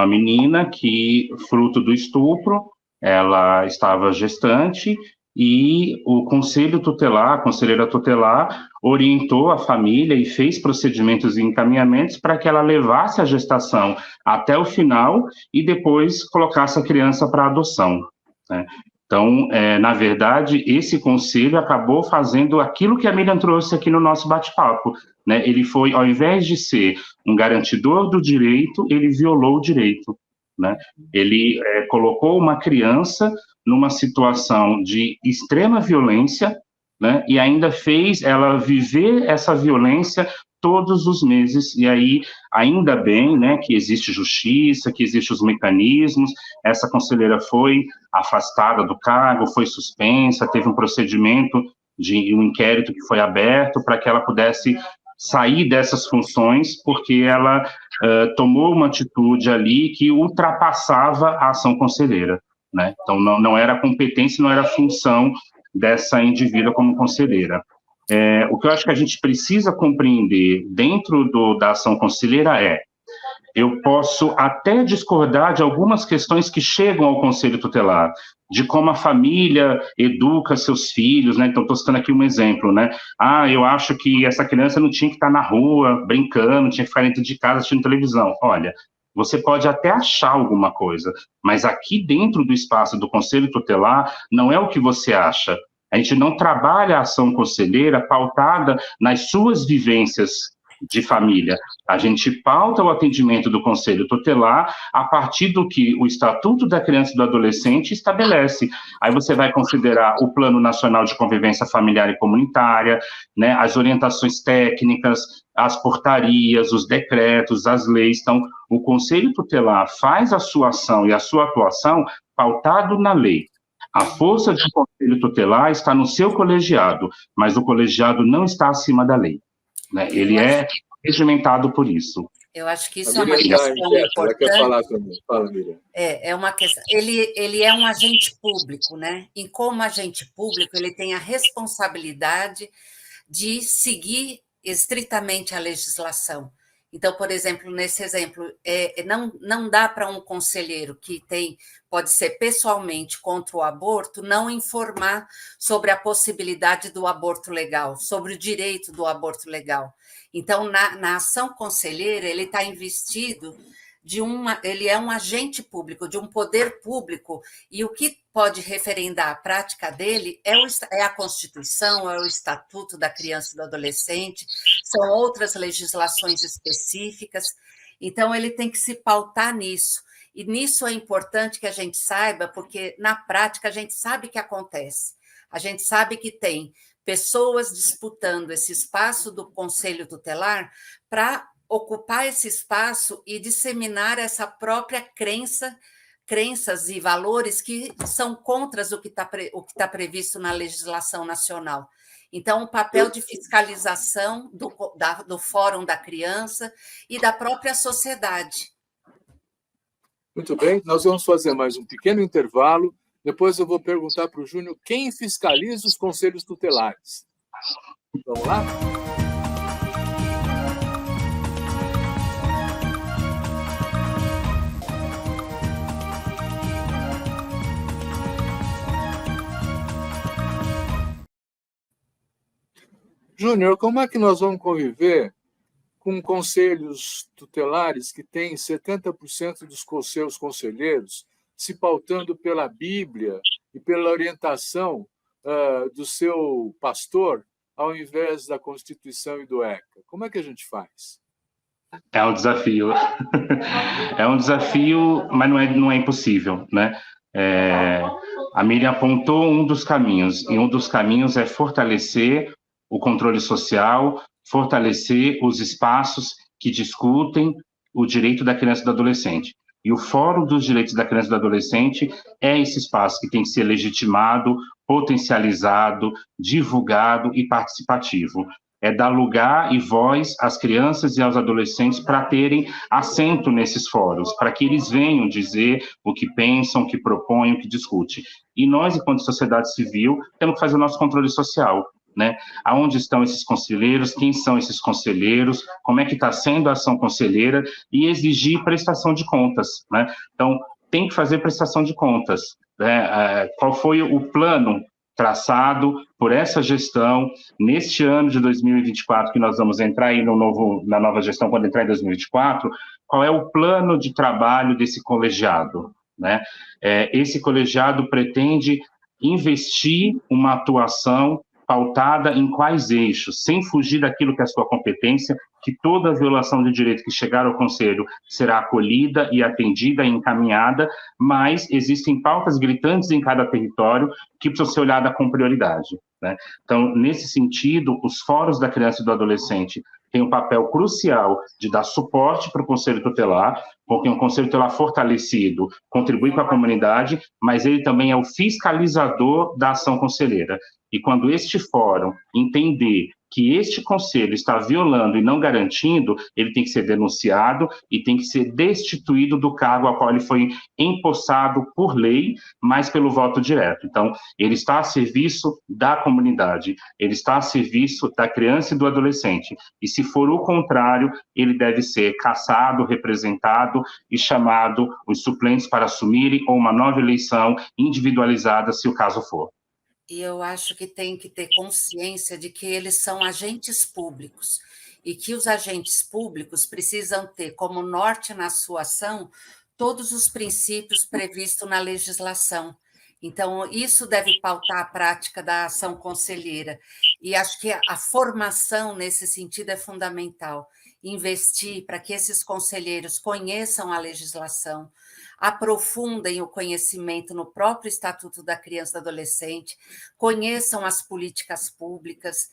menina que, fruto do estupro, ela estava gestante e o conselho tutelar, a conselheira tutelar, orientou a família e fez procedimentos e encaminhamentos para que ela levasse a gestação até o final e depois colocasse a criança para adoção, né? Então, na verdade, esse conselho acabou fazendo aquilo que a Miriam trouxe aqui no nosso bate-papo, né? Ele foi, ao invés de ser um garantidor do direito, ele violou o direito, né? Ele colocou uma criança numa situação de extrema violência, né? E ainda fez ela viver essa violência todos os meses, e aí, ainda bem, né, que existe justiça, que existem os mecanismos. Essa conselheira foi afastada do cargo, foi suspensa, teve um procedimento de um inquérito que foi aberto para que ela pudesse sair dessas funções, porque ela tomou uma atitude ali que ultrapassava a ação conselheira, né? Então, não era competência, não era função dessa indivídua como conselheira. O que eu acho que a gente precisa compreender dentro da ação conselheira eu posso até discordar de algumas questões que chegam ao Conselho Tutelar, de como a família educa seus filhos, né? Então, estou citando aqui um exemplo, né? Eu acho que essa criança não tinha que estar na rua brincando, tinha que ficar dentro de casa assistindo televisão. Olha, você pode até achar alguma coisa, mas aqui dentro do espaço do Conselho Tutelar não é o que você acha. A gente não trabalha a ação conselheira pautada nas suas vivências de família. A gente pauta o atendimento do Conselho Tutelar a partir do que o Estatuto da Criança e do Adolescente estabelece. Aí você vai considerar o Plano Nacional de Convivência Familiar e Comunitária, né, as orientações técnicas, as portarias, os decretos, as leis. Então, o Conselho Tutelar faz a sua ação e a sua atuação pautado na lei. A força do Conselho Tutelar está no seu colegiado, mas o colegiado não está acima da lei, né? Ele é regimentado por isso. Eu acho que isso é uma questão importante. Quer falar também? Fala, Miriam. É uma questão. Ele é um agente público, né? E como agente público, ele tem a responsabilidade de seguir estritamente a legislação. Então, por exemplo, nesse exemplo, não dá para um conselheiro que pode ser pessoalmente contra o aborto, não informar sobre a possibilidade do aborto legal, sobre o direito do aborto legal. Então, na ação conselheira, ele está investido ele é um agente público, de um poder público, e o que pode referendar a prática dele é a Constituição, é o Estatuto da Criança e do Adolescente, são outras legislações específicas. Então, ele tem que se pautar nisso. E nisso é importante que a gente saiba, porque na prática a gente sabe que acontece. A gente sabe que tem pessoas disputando esse espaço do Conselho Tutelar para ocupar esse espaço e disseminar essa própria crenças e valores que são contra o que está previsto na legislação nacional. Então, o papel de fiscalização do Fórum da Criança e da própria sociedade. Muito bem, nós vamos fazer mais um pequeno intervalo. Depois eu vou perguntar para o Júnior quem fiscaliza os conselhos tutelares. Vamos lá? Júnior, como é que nós vamos conviver com conselhos tutelares que têm 70% dos seus conselheiros se pautando pela Bíblia e pela orientação do seu pastor, ao invés da Constituição e do ECA? Como é que a gente faz? É um desafio. É um desafio, mas não é impossível, né? A Miriam apontou um dos caminhos, e um dos caminhos é fortalecer o controle social, fortalecer os espaços que discutem o direito da criança e do adolescente. E o Fórum dos Direitos da Criança e do Adolescente é esse espaço que tem que ser legitimado, potencializado, divulgado e participativo. É dar lugar e voz às crianças e aos adolescentes para terem assento nesses fóruns, para que eles venham dizer o que pensam, o que propõem, o que discutem. E nós, enquanto sociedade civil, temos que fazer o nosso controle social, né? Aonde estão esses conselheiros, quem são esses conselheiros, como é que está sendo a ação conselheira e exigir prestação de contas, né? Então, tem que fazer prestação de contas, né? Qual foi o plano traçado por essa gestão neste ano de 2024, que nós vamos entrar aí na nova gestão, quando entrar em 2024, qual é o plano de trabalho desse colegiado, né? Esse colegiado pretende investir uma atuação pautada em quais eixos, sem fugir daquilo que é a sua competência, que toda violação de direito que chegar ao Conselho será acolhida e atendida e encaminhada, mas existem pautas gritantes em cada território que precisam ser olhadas com prioridade, né? Então, nesse sentido, os fóruns da criança e do adolescente têm um papel crucial de dar suporte para o Conselho Tutelar, porque um Conselho Tutelar fortalecido contribui com a comunidade, mas ele também é o fiscalizador da ação conselheira. E quando este fórum entender que este conselho está violando e não garantindo, ele tem que ser denunciado e tem que ser destituído do cargo ao qual ele foi empossado por lei, mas pelo voto direto. Então, ele está a serviço da comunidade, ele está a serviço da criança e do adolescente. E se for o contrário, ele deve ser cassado, representado e chamado os suplentes para assumirem ou uma nova eleição individualizada, se o caso for. E eu acho que tem que ter consciência de que eles são agentes públicos e que os agentes públicos precisam ter como norte na sua ação todos os princípios previstos na legislação. Então, isso deve pautar a prática da ação conselheira. E acho que a formação nesse sentido é fundamental. Investir para que esses conselheiros conheçam a legislação, aprofundem o conhecimento no próprio Estatuto da Criança e do Adolescente, conheçam as políticas públicas,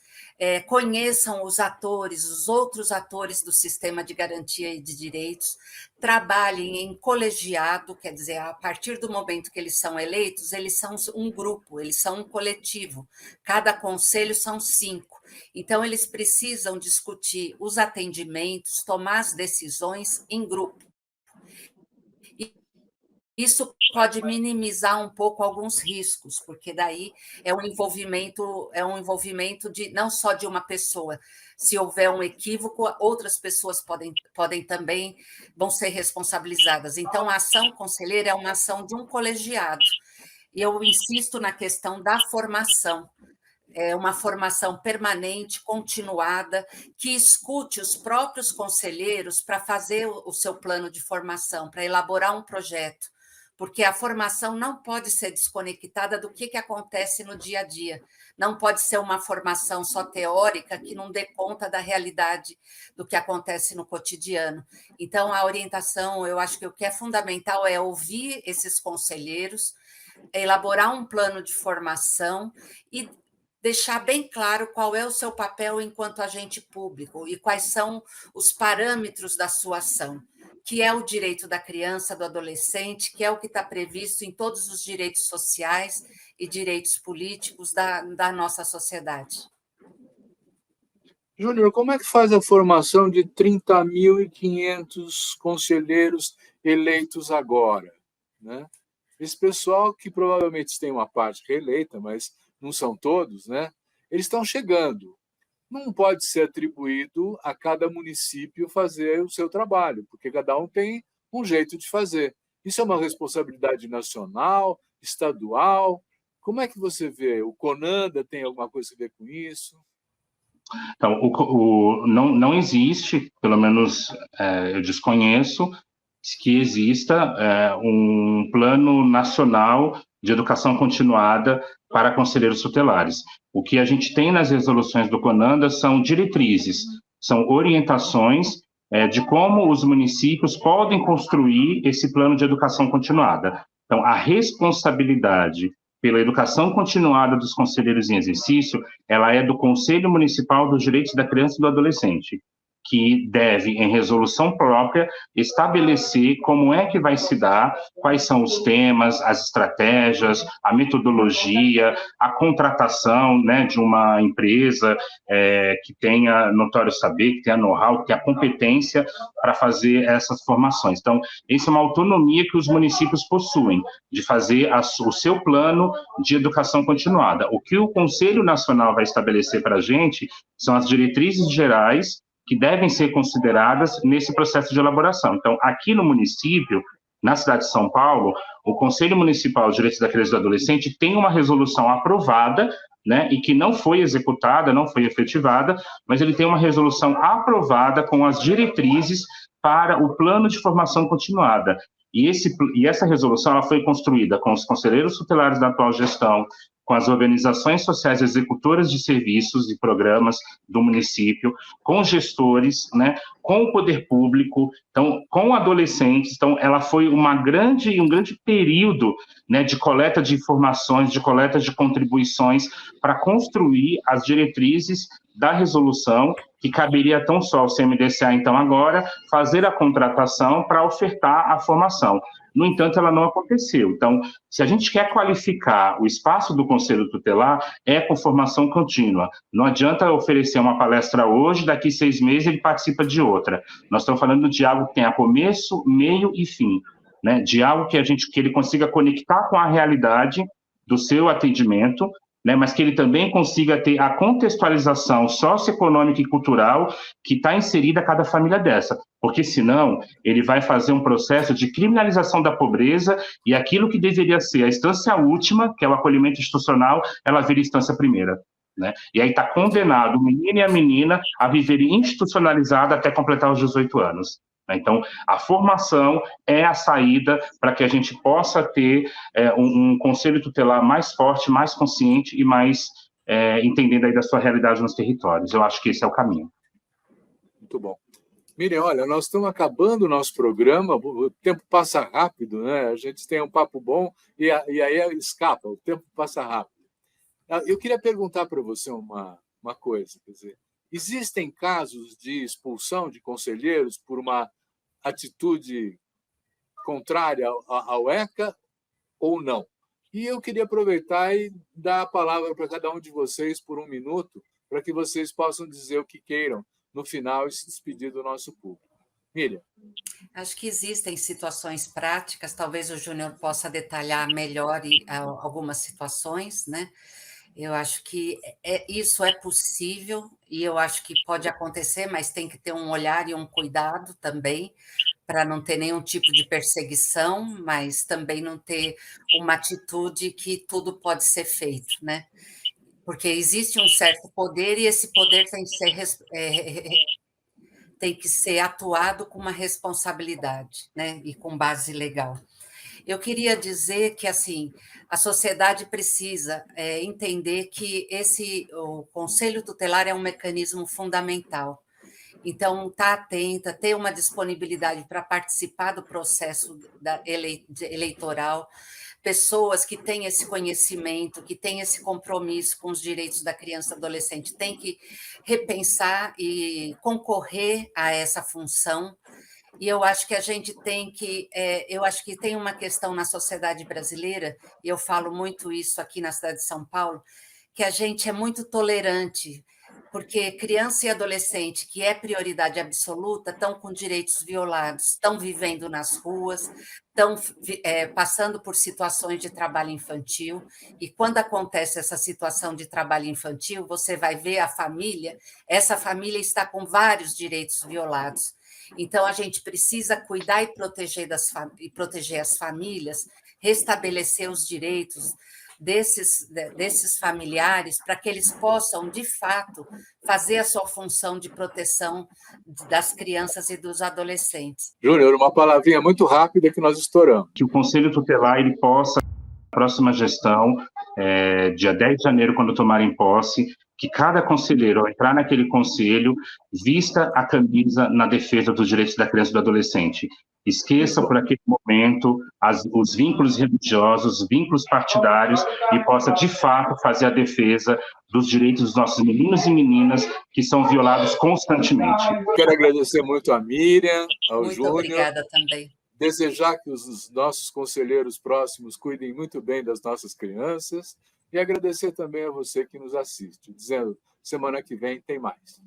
conheçam os atores, os outros atores do sistema de garantia e de direitos, trabalhem em colegiado, quer dizer, a partir do momento que eles são eleitos, eles são um grupo, eles são um coletivo, cada conselho são 5. Então, eles precisam discutir os atendimentos, tomar as decisões em grupo. Isso pode minimizar um pouco alguns riscos, porque daí é um envolvimento de não só de uma pessoa. Se houver um equívoco, outras pessoas podem também vão ser responsabilizadas. Então, a ação conselheira é uma ação de um colegiado. E eu insisto na questão da formação. É uma formação permanente, continuada, que escute os próprios conselheiros para fazer o seu plano de formação, para elaborar um projeto, porque a formação não pode ser desconectada do que acontece no dia a dia. não pode ser uma formação só teórica que não dê conta da realidade do que acontece no cotidiano. Então, a orientação, eu acho que o que é fundamental é ouvir esses conselheiros, elaborar um plano de formação e deixar bem claro qual é o seu papel enquanto agente público e quais são os parâmetros da sua ação, que é o direito da criança, do adolescente, que é o que está previsto em todos os direitos sociais e direitos políticos da nossa sociedade. Júnior, como é que faz a formação de 30.500 conselheiros eleitos agora, né? Esse pessoal, que provavelmente tem uma parte reeleita, mas não são todos, né? Eles estão chegando. Não pode ser atribuído a cada município fazer o seu trabalho, porque cada um tem um jeito de fazer. Isso é uma responsabilidade nacional, estadual. Como é que você vê? O CONANDA tem alguma coisa a ver com isso? Então, não existe, pelo menos eu desconheço, que exista um plano nacional de educação continuada para conselheiros tutelares. O que a gente tem nas resoluções do CONANDA são diretrizes, são orientações de como os municípios podem construir esse plano de educação continuada. Então, a responsabilidade pela educação continuada dos conselheiros em exercício, ela é do Conselho Municipal dos Direitos da Criança e do Adolescente, que deve, em resolução própria, estabelecer como é que vai se dar, quais são os temas, as estratégias, a metodologia, a contratação, né, de uma empresa que tenha notório saber, que tenha know-how, que tenha competência para fazer essas formações. Então, essa é uma autonomia que os municípios possuem, de fazer o seu plano de educação continuada. O que o Conselho Nacional vai estabelecer para a gente são as diretrizes gerais que devem ser consideradas nesse processo de elaboração. Então, aqui no município, na cidade de São Paulo, o Conselho Municipal de Direitos da Criança e do Adolescente tem uma resolução aprovada, né, e que não foi executada, não foi efetivada, mas ele tem uma resolução aprovada com as diretrizes para o plano de formação continuada. E essa resolução ela foi construída com os conselheiros tutelares da atual gestão, com as organizações sociais executoras de serviços e programas do município, com gestores, né, com o poder público, então, com adolescentes. Então, ela foi um grande período, né, de coleta de informações, de coleta de contribuições para construir as diretrizes da resolução, que caberia tão só ao CMDCA, então, agora, fazer a contratação para ofertar a formação. No entanto, ela não aconteceu. Então, se a gente quer qualificar o espaço do Conselho Tutelar, é com formação contínua. Não adianta oferecer uma palestra hoje, daqui 6 meses ele participa de outra. Nós estamos falando de algo que tenha começo, meio e fim, né? De algo que ele consiga conectar com a realidade do seu atendimento, né, mas que ele também consiga ter a contextualização socioeconômica e cultural que está inserida a cada família dessa, porque senão ele vai fazer um processo de criminalização da pobreza e aquilo que deveria ser a instância última, que é o acolhimento institucional, ela vira instância primeira. Né? E aí está condenado o menino e a menina a viverem institucionalizada até completar os 18 anos. Então, a formação é a saída para que a gente possa ter um conselho tutelar mais forte, mais consciente e mais entendendo aí da sua realidade nos territórios. Eu acho que esse é o caminho. Muito bom. Miriam, olha, nós estamos acabando o nosso programa, o tempo passa rápido, né? A gente tem um papo bom e aí escapa, o tempo passa rápido. Eu queria perguntar para você uma coisa, quer dizer, existem casos de expulsão de conselheiros por uma atitude contrária ao ECA ou não? E eu queria aproveitar e dar a palavra para cada um de vocês por 1 minuto, para que vocês possam dizer o que queiram no final e se despedir do nosso público. Miriam. Acho que existem situações práticas, talvez o Júnior possa detalhar melhor algumas situações, né? Eu acho que isso é possível e eu acho que pode acontecer, mas tem que ter um olhar e um cuidado também, para não ter nenhum tipo de perseguição, mas também não ter uma atitude que tudo pode ser feito, né? Porque existe um certo poder e esse poder tem que ser atuado com uma responsabilidade, né? E com base legal. Eu queria dizer que, assim, a sociedade precisa entender que o Conselho Tutelar é um mecanismo fundamental. Então, estar atenta, ter uma disponibilidade para participar do processo eleitoral, pessoas que têm esse conhecimento, que têm esse compromisso com os direitos da criança e adolescente, têm que repensar e concorrer a essa função. E eu acho que a gente tem que, eu acho que tem uma questão na sociedade brasileira, e eu falo muito isso aqui na cidade de São Paulo, que a gente é muito tolerante, porque criança e adolescente, que é prioridade absoluta, estão com direitos violados, estão vivendo nas ruas, estão passando por situações de trabalho infantil, e quando acontece essa situação de trabalho infantil, você vai ver a família, essa família está com vários direitos violados. Então, a gente precisa cuidar e proteger as famílias, restabelecer os direitos desses familiares para que eles possam, de fato, fazer a sua função de proteção das crianças e dos adolescentes. Júnior, uma palavrinha muito rápida que nós estouramos. Que o Conselho Tutelar ele possa, na próxima gestão, dia 10 de janeiro, quando tomarem posse, que cada conselheiro, ao entrar naquele conselho, vista a camisa na defesa dos direitos da criança e do adolescente. Esqueça por aquele momento os vínculos religiosos, os vínculos partidários e possa, de fato, fazer a defesa dos direitos dos nossos meninos e meninas que são violados constantemente. Quero agradecer muito a Miriam, ao Júnior. Muito obrigada também. Desejar que os nossos conselheiros próximos cuidem muito bem das nossas crianças e agradecer também a você que nos assiste, dizendo, semana que vem tem mais.